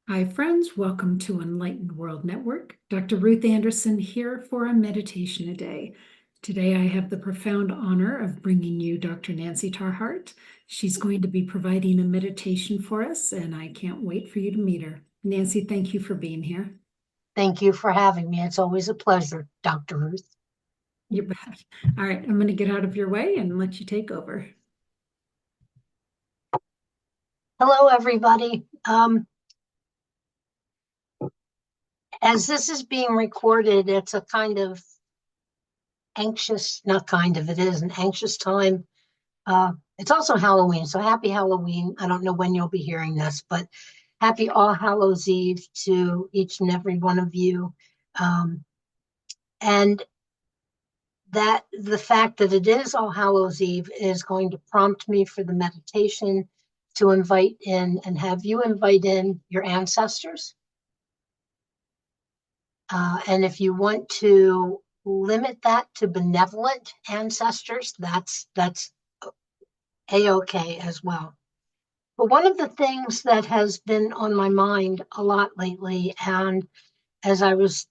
Hi, friends. Welcome to Enlightened World Network. Dr. Ruth Anderson here for a meditation a day. Today, I have the profound honor of bringing you Dr. Nancy Tarr Hart. She's going to be providing a meditation for us, and I can't wait for you to meet her. Nancy, thank you for being here. Thank you for having me. It's always a pleasure, Dr. Ruth. You bet. All right, I'm going to get out of your way and let you take over. Hello, everybody. As this is being recorded, it's a kind of anxious, not kind of, it is an anxious time. It's also Halloween, so happy Halloween. I don't know when you'll be hearing this, but happy All Hallows Eve to each and every one of you. And that the fact that it is All Hallows Eve is going to prompt me for the meditation to invite in and have you invite in your ancestors. And if you want to limit that to benevolent ancestors, that's a-okay as well. But one of the things that has been on my mind a lot lately, and as I was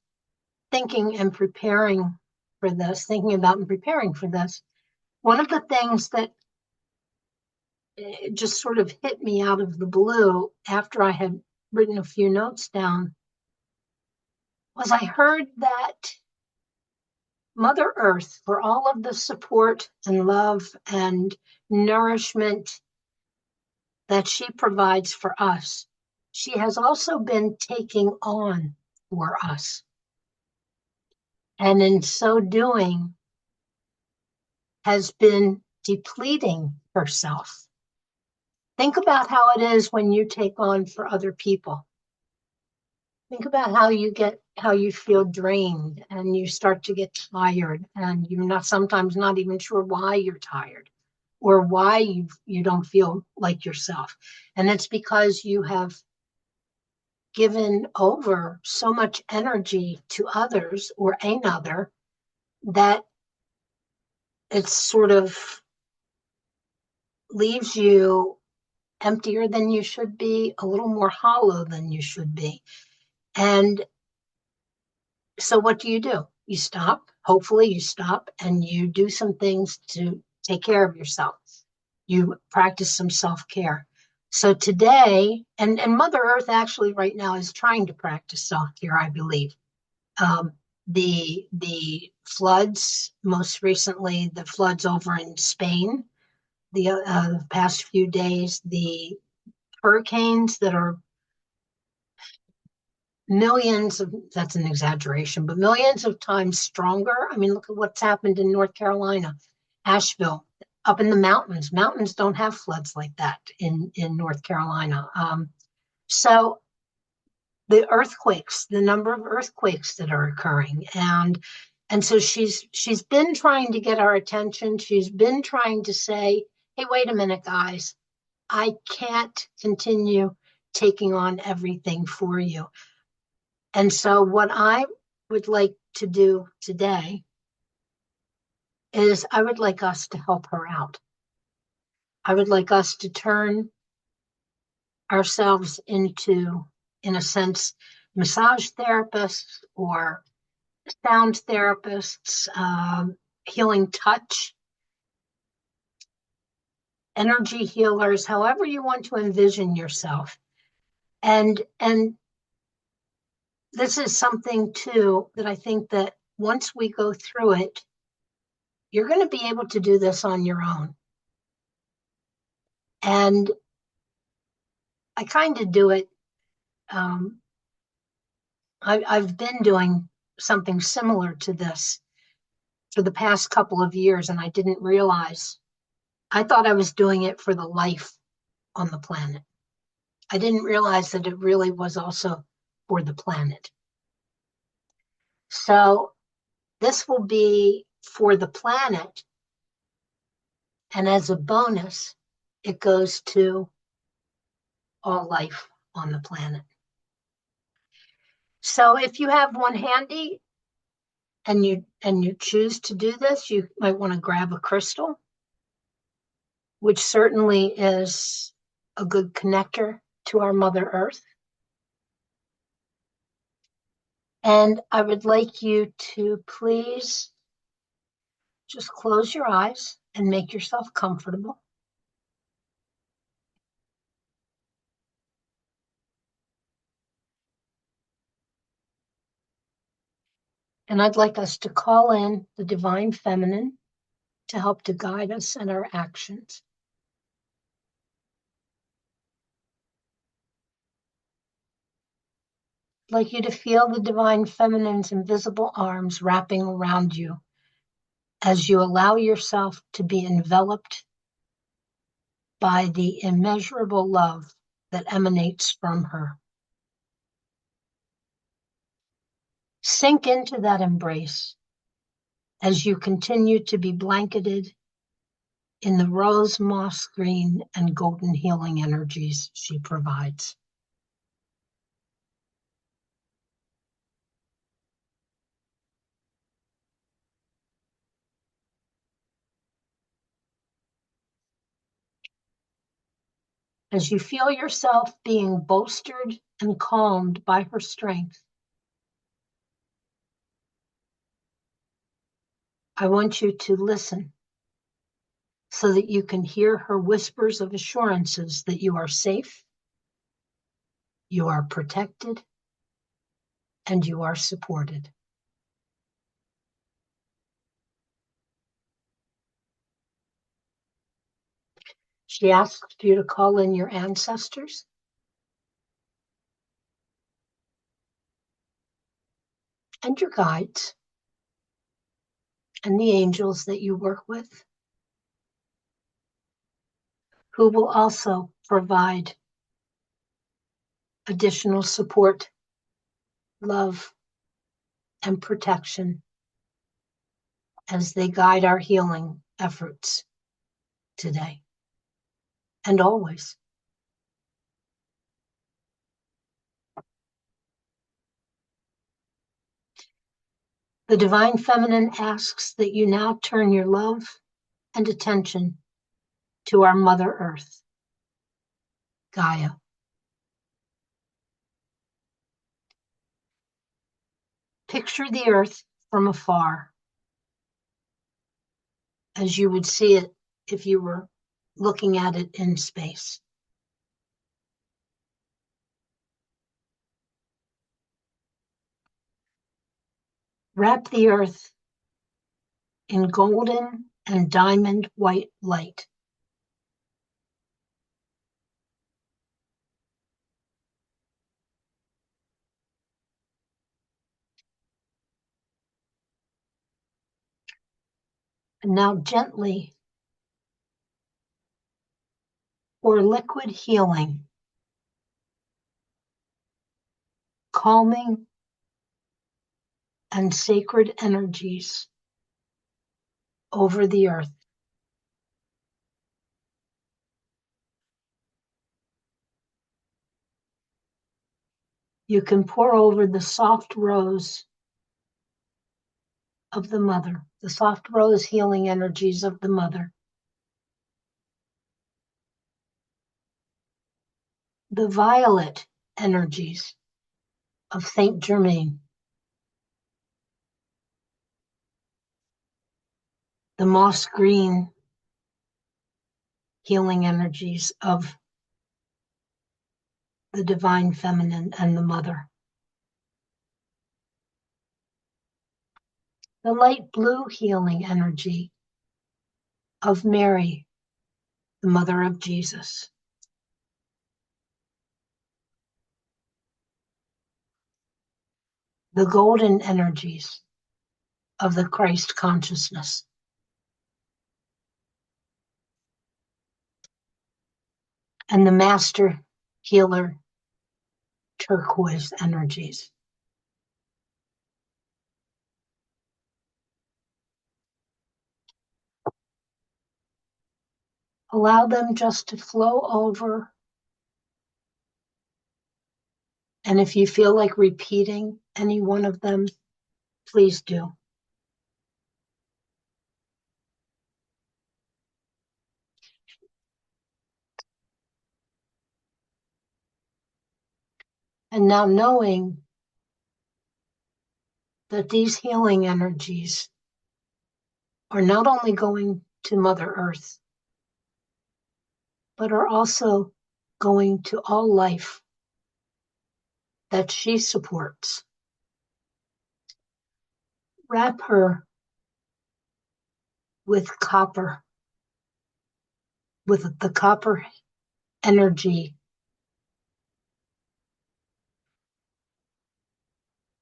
thinking and preparing for this, thinking about and preparing for this, one of the things that just sort of hit me out of the blue after I had written a few notes down was I heard that Mother Earth, for all of the support and love and nourishment that she provides for us, she has also been taking on for us. And in so doing, has been depleting herself. Think about how it is when you take on for other people. Think about how you feel drained and you start to get tired and you're not sometimes not even sure why you're tired or why you don't feel like yourself. And it's because you have given over so much energy to others or another that it sort of leaves you emptier than you should be, a little more hollow than you should be. And so what do? You stop. Hopefully you stop and you do some things to take care of yourself. You practice some self-care. So today, and Mother Earth actually right now is trying to practice self-care, I believe. Um, the floods, most recently, the floods over in Spain, the past few days, the hurricanes that are millions of, that's an exaggeration, but millions of times stronger. I mean, look at what's happened in North Carolina, Asheville, up in the mountains. Mountains don't have floods like that in North Carolina. So the earthquakes, the number of earthquakes that are occurring, and so she's been trying to get our attention. She's been trying to say, hey, wait a minute, guys, I can't continue taking on everything for you. And so what I would like to do today is I would like us to help her out. I would like us to turn ourselves into, in a sense, massage therapists or sound therapists, healing touch, energy healers, however you want to envision yourself. And this is something too that I think that once we go through it, you're going to be able to do this on your own. And I kind of do it. Um, I've been doing something similar to this for the past couple of years, and I didn't realize. I thought I was doing it for the life on the planet. I didn't realize that it really was also for the planet. So this will be for the planet, and as a bonus, it goes to all life on the planet. So if you have one handy, and you choose to do this, you might want to grab a crystal, which certainly is a good connector to our Mother Earth. And I would like you to please just close your eyes and make yourself comfortable. And I'd like us to call in the divine feminine to help to guide us in our actions. I'd like you to feel the divine feminine's invisible arms wrapping around you as you allow yourself to be enveloped by the immeasurable love that emanates from her. Sink into that embrace as you continue to be blanketed in the rose, moss green, and golden healing energies she provides. As you feel yourself being bolstered and calmed by her strength, I want you to listen so that you can hear her whispers of assurances that you are safe, you are protected, and you are supported. She asks you to call in your ancestors and your guides and the angels that you work with, who will also provide additional support, love, and protection as they guide our healing efforts today and always. The divine feminine asks that you now turn your love and attention to our Mother Earth, Gaia. Picture the earth from afar as you would see it if you were looking at it in space. Wrap the earth in golden and diamond white light. And now gently pour liquid healing, calming, and sacred energies over the earth. You can pour over the soft rose of the mother, the soft rose healing energies of the mother, the violet energies of Saint Germain, the moss green healing energies of the divine feminine and the mother, the light blue healing energy of Mary, the mother of Jesus, the golden energies of the Christ consciousness, and the master healer turquoise energies. Allow them just to flow over. And if you feel like repeating any one of them, please do. And now knowing that these healing energies are not only going to Mother Earth, but are also going to all life that she supports. Wrap her with copper, with the copper energy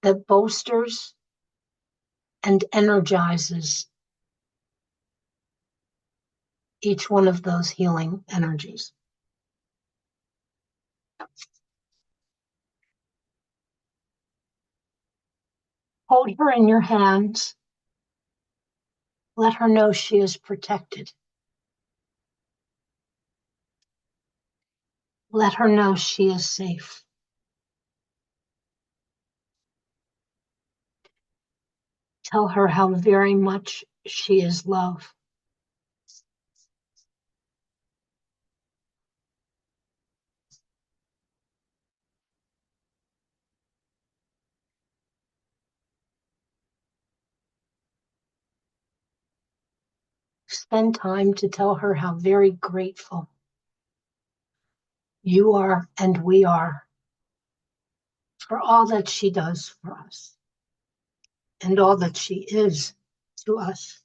that bolsters and energizes each one of those healing energies. Hold her in your hands. Let her know she is protected. Let her know she is safe. Tell her how very much she is loved. Spend time to tell her how very grateful you are and we are for all that she does for us and all that she is to us.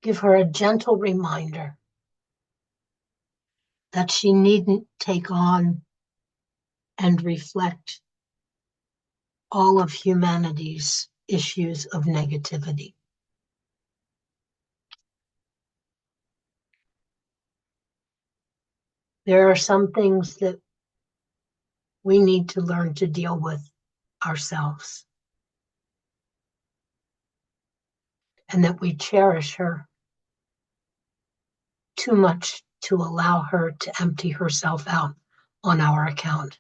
Give her a gentle reminder that she needn't take on and reflect all of humanity's issues of negativity. There are some things that we need to learn to deal with ourselves, and that we cherish her too much to allow her to empty herself out on our account.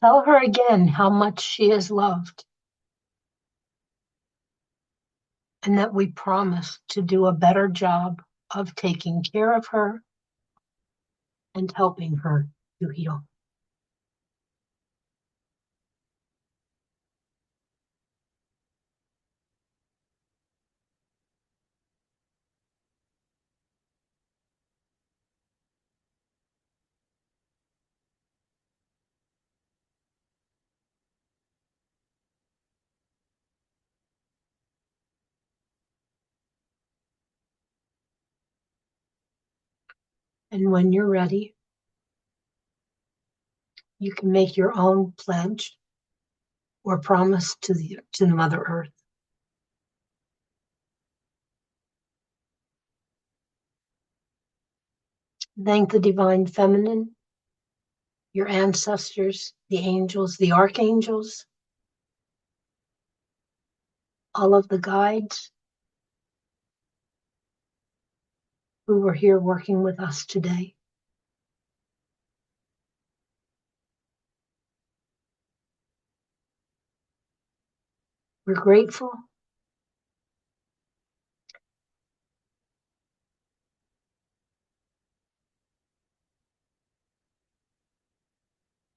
Tell her again how much she is loved, and that we promise to do a better job of taking care of her and helping her to heal. And when you're ready, you can make your own pledge or promise to the Mother Earth. Thank the Divine Feminine, your ancestors, the angels, the archangels, all of the guides who were here working with us today. We're grateful.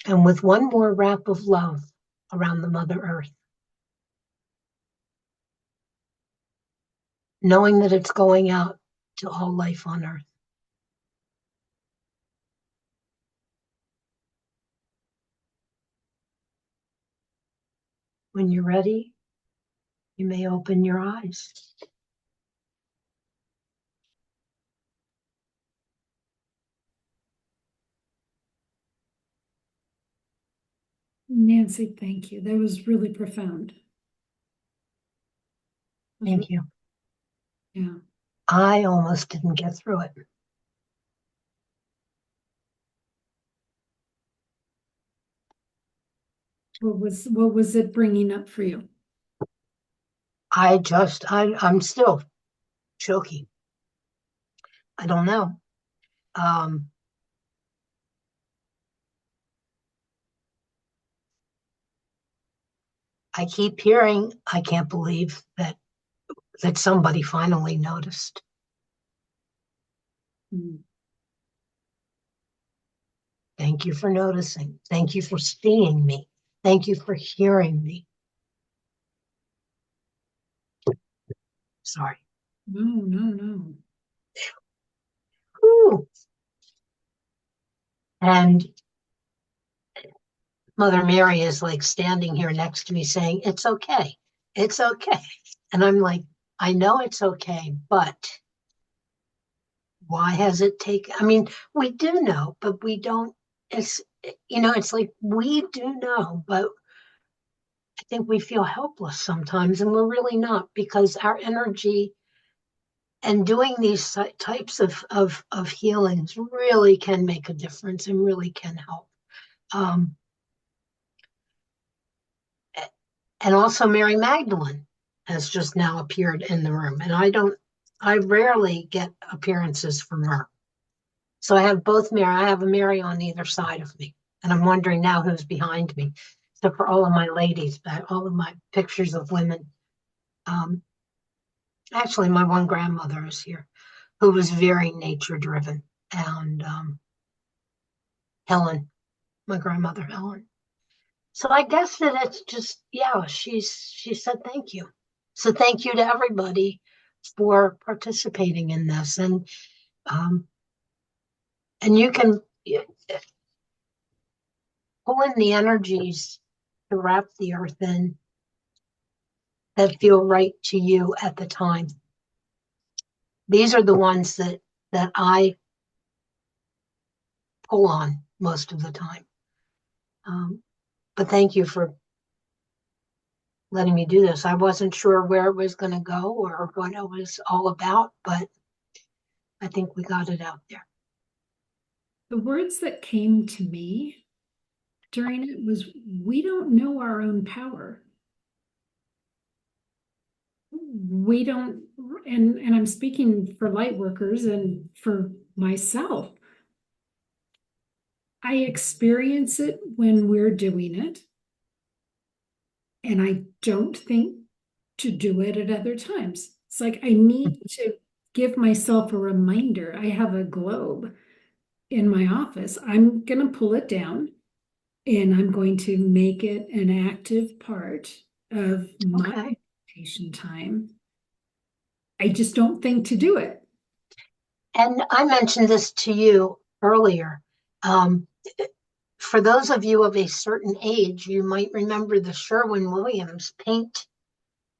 And with one more wrap of love around the Mother Earth, knowing that it's going out to all life on Earth. When you're ready, you may open your eyes. Nancy, thank you. That was really profound. Thank you. Yeah. I almost didn't get through it. What was it bringing up for you? I'm still choking. I don't know. Um, I keep hearing, I can't believe that somebody finally noticed. Mm. Thank you for noticing. Thank you for seeing me. Thank you for hearing me. Sorry. No, no, no. Whew. And Mother Mary is like standing here next to me saying, it's okay. It's okay. And I'm like, I know it's okay, but why has it taken? I mean, we do know, but we don't. It's, it's like we do know, but I think we feel helpless sometimes, and we're really not, because our energy and doing these types of healings really can make a difference and really can help. Um, and also Mary Magdalene has just now appeared in the room, and I rarely get appearances from her. So I have both Mary. I have a Mary on either side of me, and I'm wondering now who's behind me. So for all of my ladies, but all of my pictures of women, um, actually, my one grandmother is here, who was very nature driven, and Helen, my grandmother Helen. So I guess that it's just, yeah, she said thank you. So thank you to everybody for participating in this, um, and you can pull in the energies to wrap the earth in that feel right to you at the time. These are the ones that I pull on most of the time. But thank you for letting me do this. I wasn't sure where it was going to go or what it was all about, but I think we got it out there. The words that came to me during it was, we don't know our own power. We don't, and I'm speaking for light workers and for myself. I experience it when we're doing it, and I don't think to do it at other times. It's like I need to give myself a reminder. I have a globe in my office. I'm going to pull it down and I'm going to make it an active part of my Okay. meditation time. I just don't think to do it. And I mentioned this to you earlier. Um, for those of you of a certain age, you might remember the Sherwin-Williams paint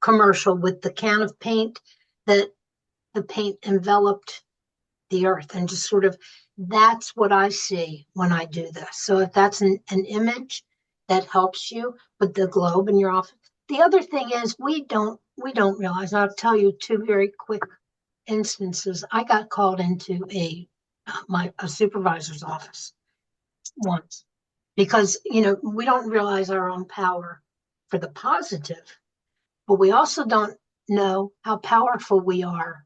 commercial with the can of paint that the paint enveloped the earth, and just sort of, that's what I see when I do this. So if that's an image that helps you with the globe in your office. The other thing is we don't realize, and I'll tell you two very quick instances. I got called into a supervisor's office once because we don't realize our own power for the positive, but we also don't know how powerful we are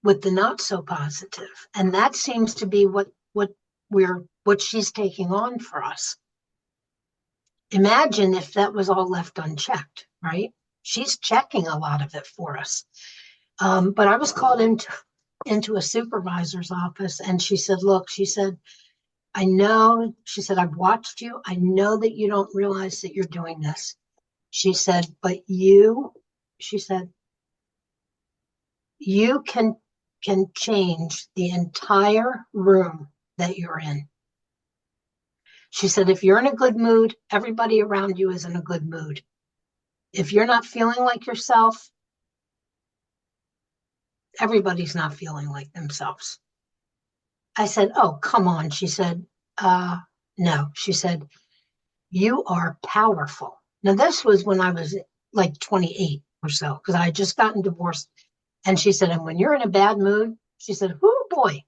with the not so positive. And that seems to be what she's taking on for us. Imagine if that was all left unchecked, right? She's checking a lot of it for us. But I was called into a supervisor's office, and she said, look, she said, I know, she said, I've watched you. I know that you don't realize that you're doing this. She said, but she said, you can change the entire room that you're in. She said, if you're in a good mood, everybody around you is in a good mood. If you're not feeling like yourself, everybody's not feeling like themselves. I said, oh, come on. She said, no. She said, you are powerful. Now, this was when I was like 28 or so, because I had just gotten divorced. And she said, and when you're in a bad mood, she said, oh boy.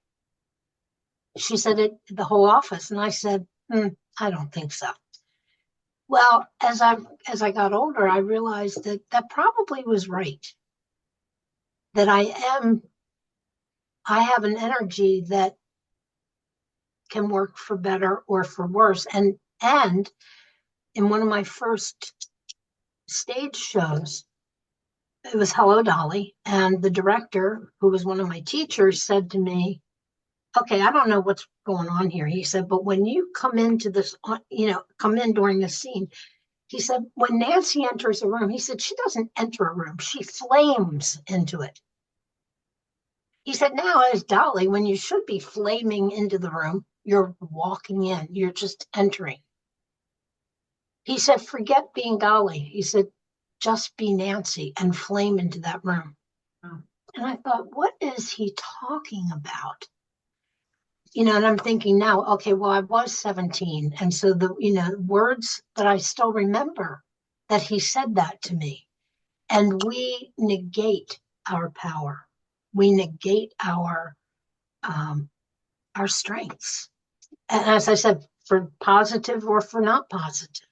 She said it the whole office. And I said, I don't think so. Well, as I got older, I realized that that probably was right. That I have an energy that can work for better or for worse. And in one of my first stage shows, it was Hello Dolly, and the director, who was one of my teachers, said to me, "Okay, I don't know what's going on here." He said, "But when you come into this, come in during this scene," he said, "when Nancy enters a room," he said, "she doesn't enter a room, she flames into it." He said, "Now, as Dolly, when you should be flaming into the room, you're walking in, you're just entering." He said, "Forget being Dolly." He said, "Just be Nancy and flame into that room." Wow. And I thought, what is he talking about? And I'm thinking now, okay, well, I was 17. And so words that I still remember that he said that to me. And we negate our power. We negate our strengths. And as I said, for positive or for not positive.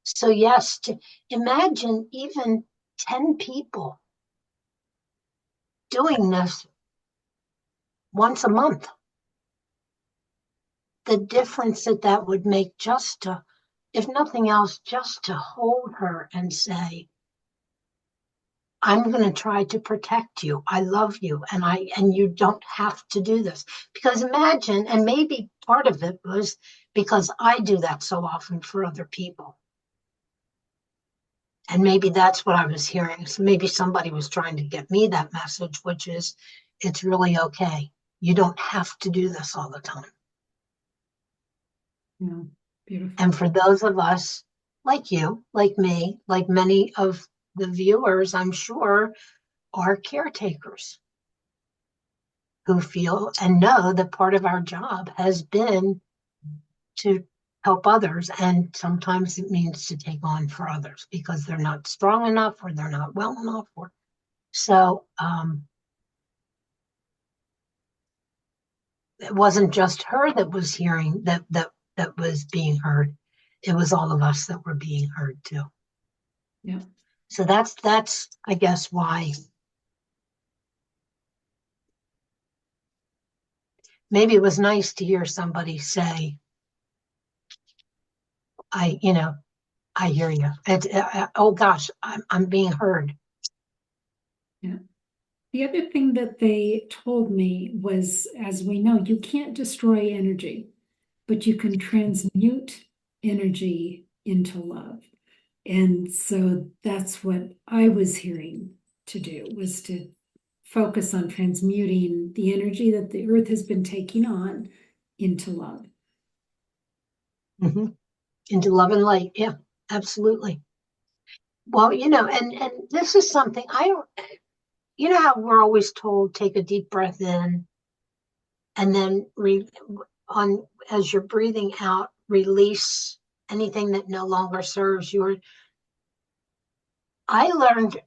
So yes, to imagine even 10 people doing this once a month, the difference that that would make, just to, if nothing else, just to hold her and say, "I'm going to try to protect you. I love you. And you don't have to do this." Because imagine, and maybe part of it was because I do that so often for other people. And maybe that's what I was hearing. So maybe somebody was trying to get me that message, which is, it's really okay. You don't have to do this all the time. Yeah, beautiful. And for those of us like you, like me, like many of the viewers, I'm sure, are caretakers who feel and know that part of our job has been to help others. And sometimes it means to take on for others because they're not strong enough or they're not well enough. Or so it wasn't just her that was hearing that was being heard. It was all of us that were being heard too. Yeah. So that's I guess why maybe it was nice to hear somebody say, I hear you. Oh gosh, I'm being heard." Yeah. The other thing that they told me was, as we know, you can't destroy energy, but you can transmute energy into love. And so that's what I was hearing to do, was to focus on transmuting the energy that the earth has been taking on into love. Mm-hmm. Into love and light. Yeah, absolutely. Well, and this is something I don't, how we're always told, take a deep breath in and then on as you're breathing out, release anything that no longer serves you. I learned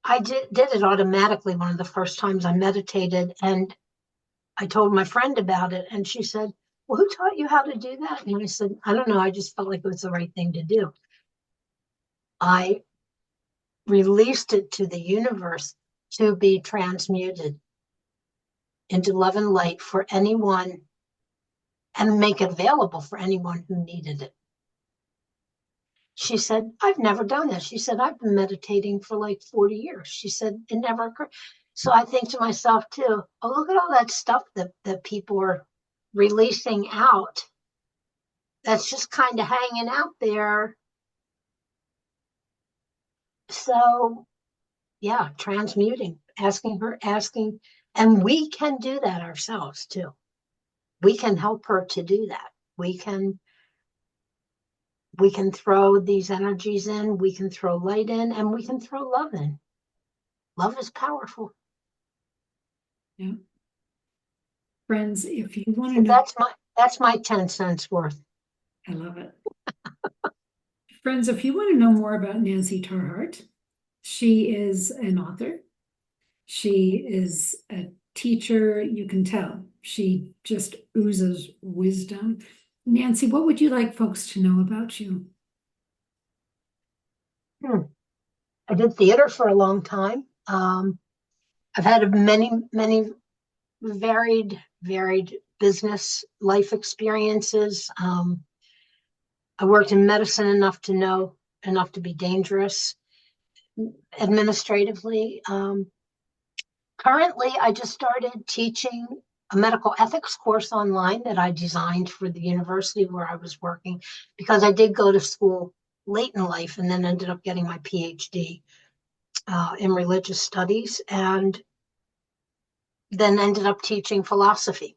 I did it automatically one of the first times I meditated, and I told my friend about it, and she said, "Well, who taught you how to do that?" And I said, "I don't know. I just felt like it was the right thing to do." I released it to the universe to be transmuted into love and light for anyone and make it available for anyone who needed it. She said, "I've never done this." She said, "I've been meditating for like 40 years." She said, "It never occurred." So I think to myself too, oh, look at all that stuff that people are releasing out that's just kind of hanging out there. So yeah, transmuting, asking, and we can do that ourselves too. We can help her to do that. We can throw these energies in, we can throw light in, and we can throw love in. Love is powerful. Yeah. Friends, if you want to So know, that's my 10 cents worth. I love it. Friends, if you want to know more about Nancy Tarr Hart, she is an author. She is a teacher. You can tell she just oozes wisdom. Nancy, what would you like folks to know about you? I did theater for a long time. I've had many varied business life experiences. I worked in medicine enough to be dangerous administratively. Currently, I just started teaching a medical ethics course online that I designed for the university where I was working, because I did go to school late in life and then ended up getting my PhD in religious studies, and then ended up teaching philosophy.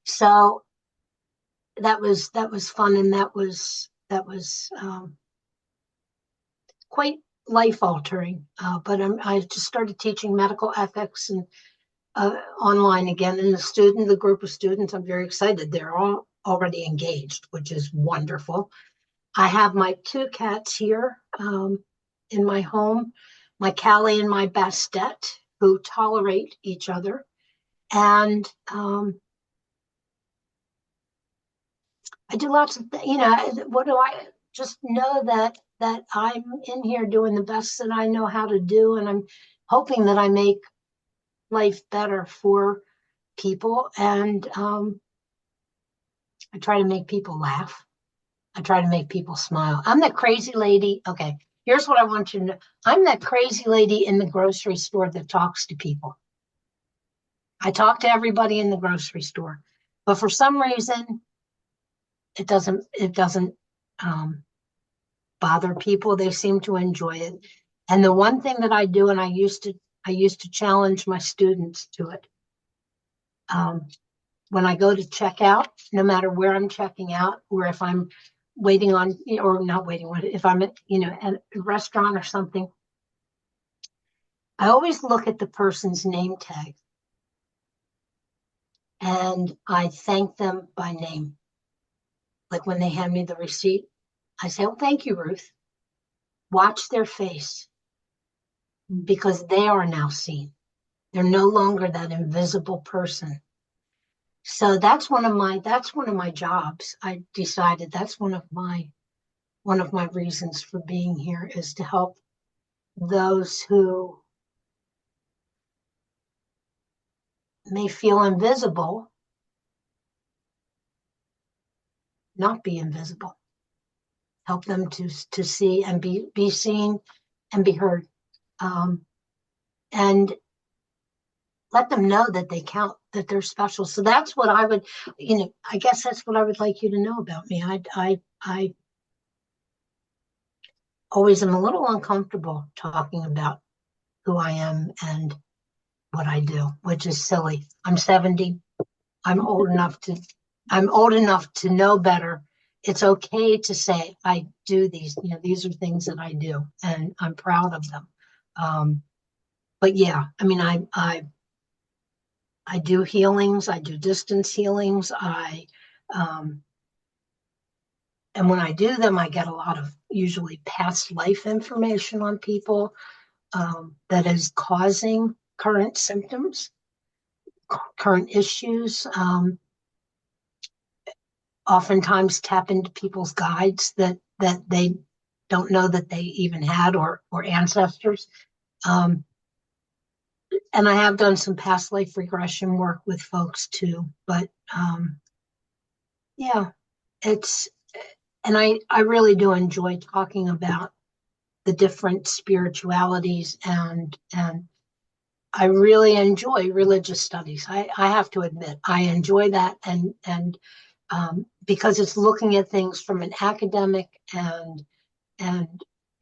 So that was fun, and that was quite life altering. But I just started teaching medical ethics and online again, and the group of students, I'm very excited. They're all already engaged, which is wonderful. I have my two cats here in my home, my Callie and my Bastet, who tolerate each other. And I do lots of, what do I just know that I'm in here doing the best that I know how to do, and I'm hoping that I make life better for people. And I try to make people laugh. I try to make people smile. I'm that crazy lady. Okay, here's what I want you to know. I'm that crazy lady in the grocery store that talks to people. I talk to everybody in the grocery store, but for some reason, it doesn't bother people. They seem to enjoy it. And the one thing that I do, and I used to challenge my students to it. When I go to check out, no matter where I'm checking out, or if I'm waiting on, or not waiting, if I'm at, at a restaurant or something, I always look at the person's name tag and I thank them by name. Like when they hand me the receipt, I say, "Oh, thank you, Ruth." Watch their face, because they are now seen. They're no longer that invisible person. So that's one of my jobs. I decided that's one of my reasons for being here, is to help those who may feel invisible not be invisible. Help them to see and be seen and be heard, and let them know that they count, that they're special. So that's what I would, I guess that's what I would like you to know about me. I always am a little uncomfortable talking about who I am and what I do, which is silly. I'm 70. I'm old enough to know better. It's okay to say I do these, these are things that I do, and I'm proud of them. But yeah, I mean, I do healings. I do distance healings. And when I do them, I get a lot of usually past life information on people that is causing current symptoms, current issues. Oftentimes tap into people's guides that they don't know that they even had, or ancestors. And I have done some past life regression work with folks too. But yeah, and I really do enjoy talking about the different spiritualities, and I really enjoy religious studies. I have to admit, I enjoy that, and because it's looking at things from an academic and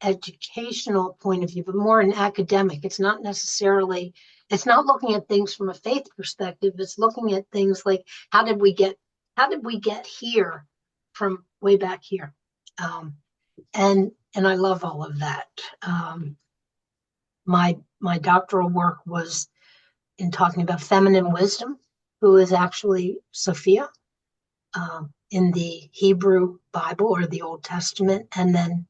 educational point of view, but more an academic. It's not looking at things from a faith perspective. It's looking at things like, how did we get here from way back here? And I love all of that. My doctoral work was in talking about feminine wisdom, who is actually Sophia in the Hebrew Bible or the Old Testament, and then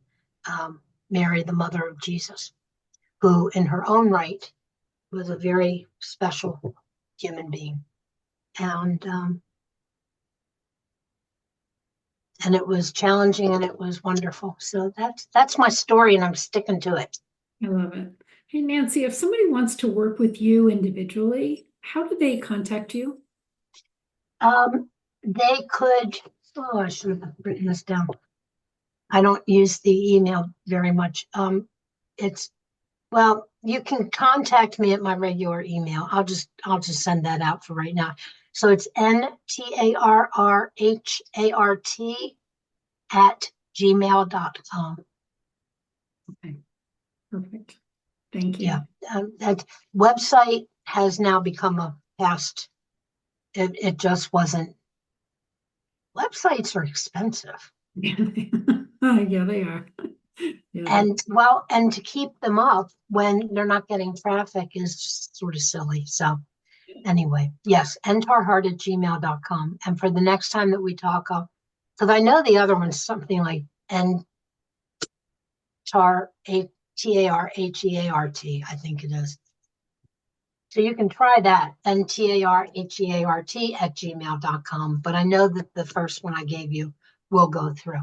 Mary, the mother of Jesus, who in her own right was a very special human being. And and it was challenging and it was wonderful. So that's my story, and I'm sticking to it. I love it. Hey, Nancy, if somebody wants to work with you individually, how do they contact you? They could, oh, I should have written this down. I don't use the email very much. It's, well, you can contact me at my regular email. I'll just send that out for right now. So it's ntarrhart@gmail.com. Okay, perfect. Thank you. Yeah, that website has now become a past. It just wasn't. Websites are expensive. Yeah, they are. Yeah, And to keep them up when they're not getting traffic is just sort of silly. So anyway, yes, ntarhart@gmail.com. And for the next time that we talk, because I know the other one's something like ntar, tarheart, I think it is. So you can try that, ntarheart@gmail.com. But I know that the first one I gave you will go through.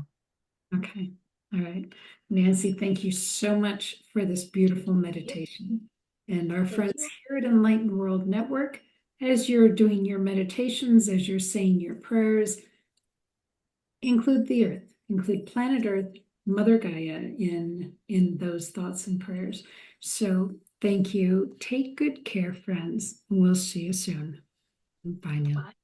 okay. All right. Nancy, thank you so much for this beautiful meditation. And our friends here at Enlightened World Network, as you're doing your meditations, as you're saying your prayers, include the earth, include planet Earth, Mother Gaia in those thoughts and prayers. So thank you. Take good care, friends. We'll see you soon. Bye now. Bye.